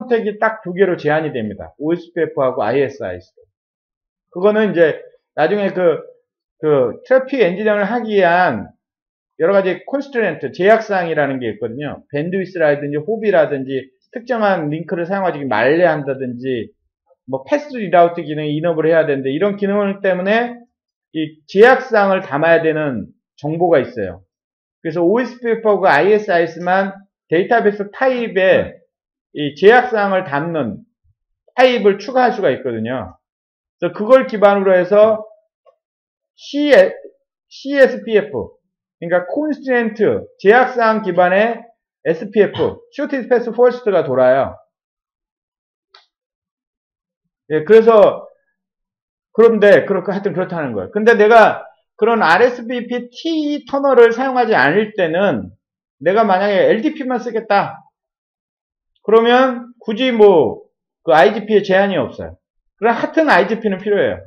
선택이 딱 두 개로 제한이 됩니다. OSPF하고 ISIS. 그거는 이제 나중에 트래픽 엔지니어링을 하기 위한 여러 가지 콘스트레인트, 제약사항이라는 게 있거든요. 밴드위스라든지 호비라든지 특정한 링크를 사용하지 말래야 한다든지 뭐 패스 리라우트 기능이 인업을 해야 되는데 이런 기능 때문에 이 제약사항을 담아야 되는 정보가 있어요. 그래서 OSPF하고 ISIS만 데이터베이스 타입에 이 제약사항을 담는 타입을 추가할 수가 있거든요. 그래서 그걸 기반으로 해서 CSPF, 그러니까 Constraint, 제약사항 기반의 SPF, Shortest Path First가 돌아요. 예, 그래서, 그런데, 하여튼 그렇다는 거예요. 근데 내가 그런 RSVP T 터널을 사용하지 않을 때는 내가 만약에 LDP만 쓰겠다. 그러면 굳이 그 IGP에 제한이 없어요. 그럼 하여튼 IGP는 필요해요.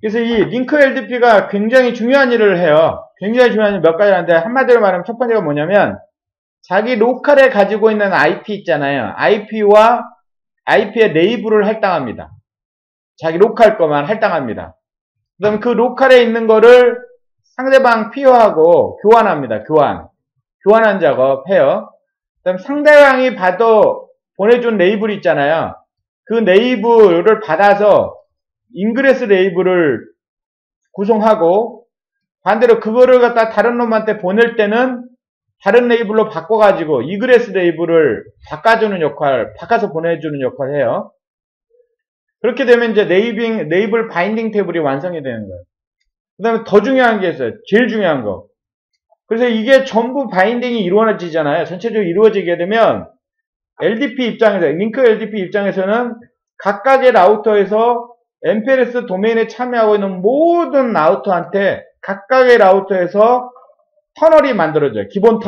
그래서 이 링크 LDP가 굉장히 중요한 일을 해요. 굉장히 중요한 일 몇 가지 하는데 한마디로 말하면 첫 번째가 뭐냐면 자기 로컬에 가지고 있는 IP 있잖아요. IP와 IP의 레이블을 할당합니다. 자기 로컬 거만 할당합니다. 그 다음에 그 로컬에 있는 거를 상대방 피어하고 교환합니다. 교환한 작업 해요. 그 다음에 상대방이 보내준 레이블 있잖아요. 그 레이블을 받아서 인그레스 레이블을 구성하고 반대로 그거를 갖다 다른 놈한테 보낼 때는 다른 레이블로 바꿔가지고 이그레스 레이블을 바꿔서 보내주는 역할을 해요. 그렇게 되면 이제 레이블 바인딩 테이블이 완성이 되는 거예요. 그 다음에 더 중요한 게 있어요. 제일 중요한 거. 그래서 이게 전부 바인딩이 이루어지잖아요. 전체적으로 이루어지게 되면 LDP 입장에서, 링크 LDP 입장에서는 각각의 라우터에서 MPLS 도메인에 참여하고 있는 모든 라우터한테 각각의 라우터에서 터널이 만들어져요. 기본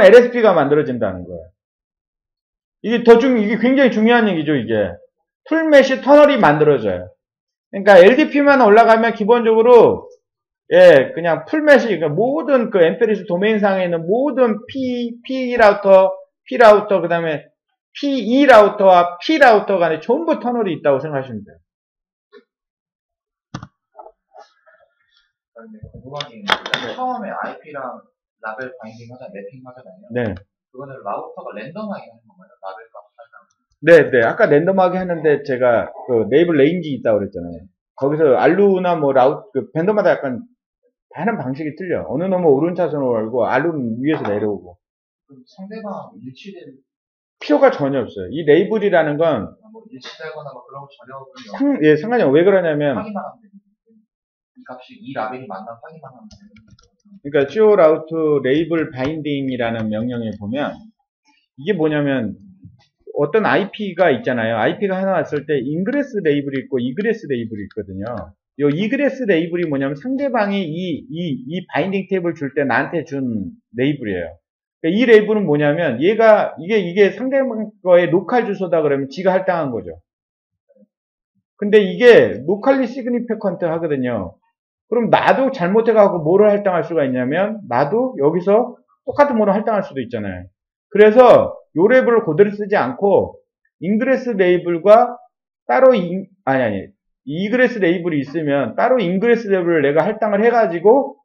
LSP가 만들어진다는 거예요. 이게 굉장히 중요한 얘기죠, 이게. 풀메시 터널이 만들어져요. 그러니까 LDP만 올라가면 기본적으로, 예, 그냥 풀메시, 그러니까 모든 그 MPLS 도메인 상에 있는 모든 P 라우터, 그 다음에 PE 라우터와 P 라우터 간에 전부 터널이 있다고 생각하시면 돼요. 궁금한 게 있는데, 처음에 IP랑 라벨 바인딩 매핑 하잖아요. 네. 그거는 라우터가 랜덤하게 하는 건가요? 라벨 값 네. 아까 랜덤하게 하는데 제가 그 네이블 레인지 있다고 그랬잖아요. 거기서 알루나 벤더마다 약간 하는 방식이 틀려. 어느 놈은 오른차선으로 가고 알루는 위에서 내려오고. 그럼 상대방 일치된 필요가 전혀 없어요. 이 레이블이라는 건 일치되거나 그런 거 전혀 없군요. 예, 상관이 없어요. 왜 그러냐면 확인만 하면 됩니다. 이 값이 이 라벨이 맞나 확인만 하면 됩니다. 그러니까 show-out label binding이라는 명령에 보면 이게 뭐냐면 어떤 IP가 있잖아요. IP가 하나 왔을 때 ingress 레이블이 있고 egress 레이블이 있거든요. 이 egress 레이블이 뭐냐면 상대방이 이 바인딩 탭을 줄 때 나한테 준 레이블이에요. 그러니까 이 레이블은 뭐냐면 이게 상대방 거의 로컬 주소다 그러면 지가 할당한 거죠. 근데 이게 locally significant 하거든요. 그럼 나도 잘못해가지고 뭐를 할당할 수가 있냐면 나도 여기서 똑같은 뭐를 할당할 수도 있잖아요. 그래서 요 레이블을 그대로 쓰지 않고 인그레스 레이블과 따로 이그레스 레이블이 있으면 따로 인그레스 레이블을 내가 할당을 해가지고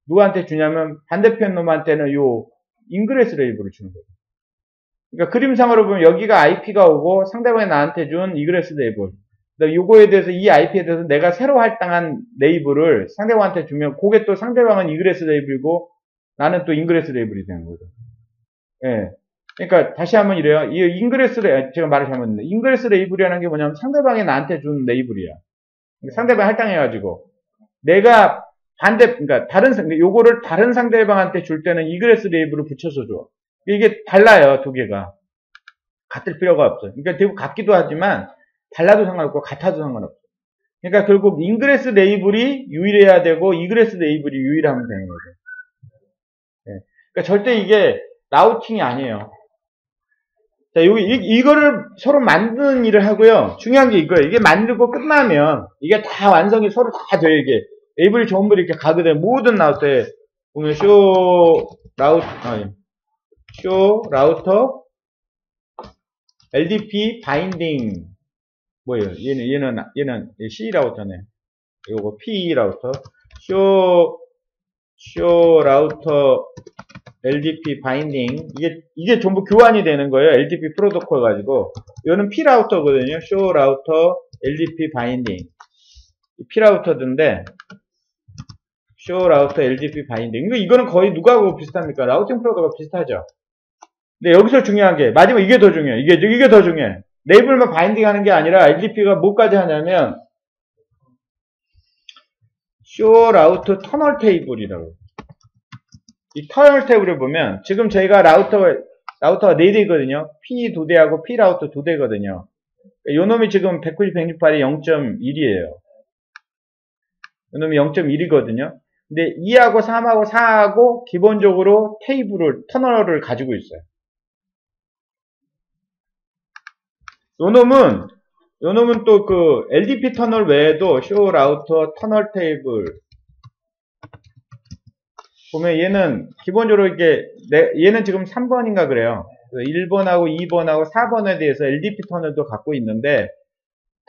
누구한테 주냐면 반대편 놈한테는 요 인그레스 레이블을 주는 거예요. 그러니까 그림상으로 보면 여기가 IP가 오고 상대방이 나한테 준 이그레스 레이블. 요거에 대해서 이 IP에 대해서 내가 새로 할당한 레이블을 상대방한테 주면 그게 또 상대방은 이그레스 레이블이고 나는 또 인그레스 레이블이 되는 거죠. 예. 그러니까 다시 한번 이래요. 이 제가 말을 잘못했는데 인그레스 레이블이라는 게 뭐냐면 상대방이 나한테 준 레이블이야. 상대방이 할당해가지고 내가 그러니까 요거를 다른 상대방한테 줄 때는 이그레스 레이블을 붙여서 줘. 이게 달라요, 두 개가. 같을 필요가 없어요. 그러니까 대부분 같기도 하지만 달라도 상관없고 같아도 상관없어요. 그러니까 결국 인그레스 레이블이 유일해야 되고 이그레스 레이블이 유일하면 되는 거죠. 네. 그러니까 절대 이게 라우팅이 아니에요. 자, 이거를 서로 만드는 일을 하고요. 중요한 게 이거예요. 이게 만들고 끝나면 이게 다 완성이 서로 다 돼요. 이게 레이블이 전부 이렇게 가게 되면 모든 라우터에 보면 show router LDP 바인딩 뭐예요? 얘는 C 라우터네. 요거 P 라우터 show router LDP 바인딩 이게 전부 교환이 되는 거예요. LDP 프로토콜 가지고. 이거는 P 라우터거든요. show router LDP 바인딩. P 라우터인데 show router LDP 바인딩. 이거는 거의 누구하고 비슷합니까? 라우팅 프로토콜 비슷하죠. 근데 여기서 중요한 게 마지막 이게 더 중요해. 이게 더 중요해. 레이블만 바인딩 하는 게 아니라 LDP가 뭐까지 하냐면 show router 터널 테이블이라고. 이 터널 테이블을 보면 지금 저희가 라우터가 4대거든요. P 2대하고 P 라우터 2대거든요. 요 놈이 지금 190, 168이 0.1이에요. 요 놈이 0.1이거든요. 근데 2하고 3하고 4하고 기본적으로 터널을 가지고 있어요. 요 놈은 또 그 LDP 터널 외에도 show router 터널 테이블 보면 얘는 기본적으로 얘는 지금 3번인가 그래요. 1번하고 2번하고 4번에 대해서 LDP 터널도 갖고 있는데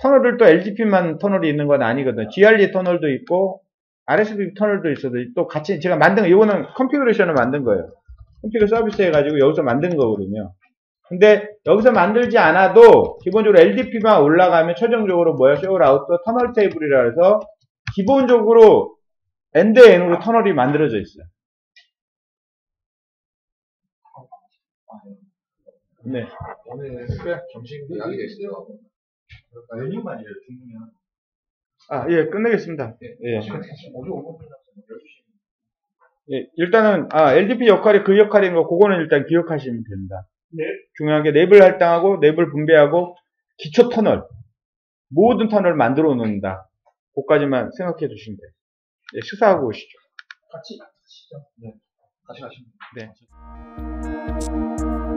터널을 또 LDP만 터널이 있는 건 아니거든. GRD 터널도 있고 RSB 터널도 있어도 또 같이 제가 만든 거 이거는 컨피그레이션을 만든 거예요. 컨피그 서비스 해가지고 여기서 만든 거거든요. 근데 여기서 만들지 않아도 기본적으로 LDP만 올라가면 최종적으로 뭐야? 쇼 라우터 터널 테이블이라 해서 기본적으로 엔드엔으로 터널이 만들어져 있어요. 네. 오늘 점심 이야기가 있어요. 메뉴만 이래요, 중요한. 예, 끝내겠습니다. 예. 오늘 5분 끝났어요. 12시. 예, 일단은, LDP 역할이 그 역할인 거, 그거는 일단 기억하시면 됩니다. 네. 중요한 게 내ብል 할당하고, 내ብል 분배하고, 기초 터널. 모든 터널을 만들어 놓는다. 그거까지만 생각해 주시면 돼요. 예, 식사하고 오시죠. 같이 가시죠. 네. 같이 가시면 돼요. 네.